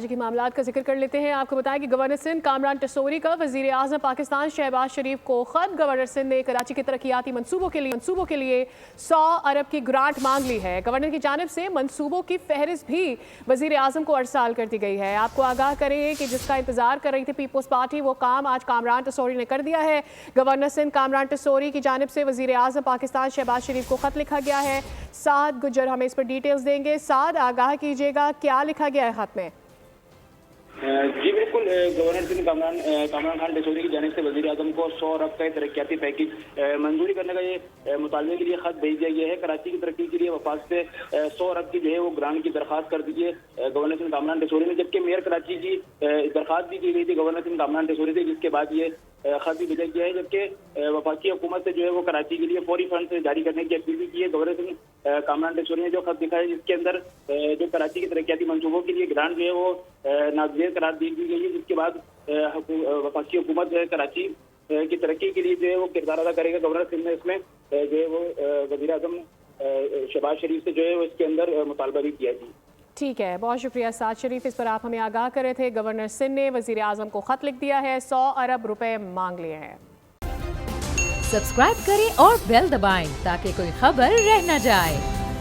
ताजी की मामलात का जिक्र कर लेते हैं। आपको बताएं कि गवर्नर सिंध कामरान टसोरी का वजीर आजम पाकिस्तान शहबाज शरीफ को खत। गवर्नर सिंध ने कराची के तरक्याती मनसूबों के लिए 100 अरब की ग्रांट मांग ली है। गवर्नर की जानिब से मनसूबों की फहरिस्त भी वजीर आजम को अरसाल कर दी गई है। आपको आगाह करें कि जिसका इंतजार कर रही थी पीपल्स पार्टी, वो काम आज कामरान टसोरी ने कर दिया है। गवर्नर सिंध कामरान टसोरी की जानिब से वजीर आजम पाकिस्तान शहबाज शरीफ को खत लिखा गया है। साद गुजर हमें इस पर डिटेल्स देंगे। साद, आगाह कीजिएगा क्या लिखा गया है खत में? जी बिल्कुल, गवर्नर सिंध कामरान खान टसोरी की जानिब से वजीर आजम को 100 अरब का तरक्याती पैकेज मंजूरी करने का ये मुतालबे के लिए खत भेज दिया गया है। कराची की तरक्की के लिए वफाक से 100 अरब की जो है वो ग्रांट की दरखास्त कर दी है गवर्नर सिंध कामरान टसोरी ने, जबकि मेयर कराची की दरखास्त भी की गई थी गवर्नर सिंध कामरान टसोरी से, जिसके बाद ये खत भी भेजा गया है। जबकि वफाकी हुकूमत से जो है वो कराची के लिए फौरी फंड से जारी करने की अपील भी की है। गवर्नर सिंह कामरान टसोरी ने जो खत लिखा है, जिसके अंदर जो कराची के तरक्याती मंसूबों के लिए ग्रांट जो है वो नागजीर करार दी गई है, जिसके बाद वफाकी हुकूमत जो है कराची की तरक्की के लिए जो है वो किरदार अदा करेगा। गवर्नर सिंह ने इसमें जो है वो वजीर आजम शहबाज शरीफ से जो है वो इसके अंदर मुतालबा भी किया जी। ठीक है, बहुत शुक्रिया साद शरीफ, इस पर आप हमें आगाह कर रहे थे। गवर्नर सिंध ने वजीर आजम को खत लिख दिया है, 100 अरब रुपए मांग लिए हैं। सब्सक्राइब करें और बेल दबाएं ताकि कोई खबर रह न जाए।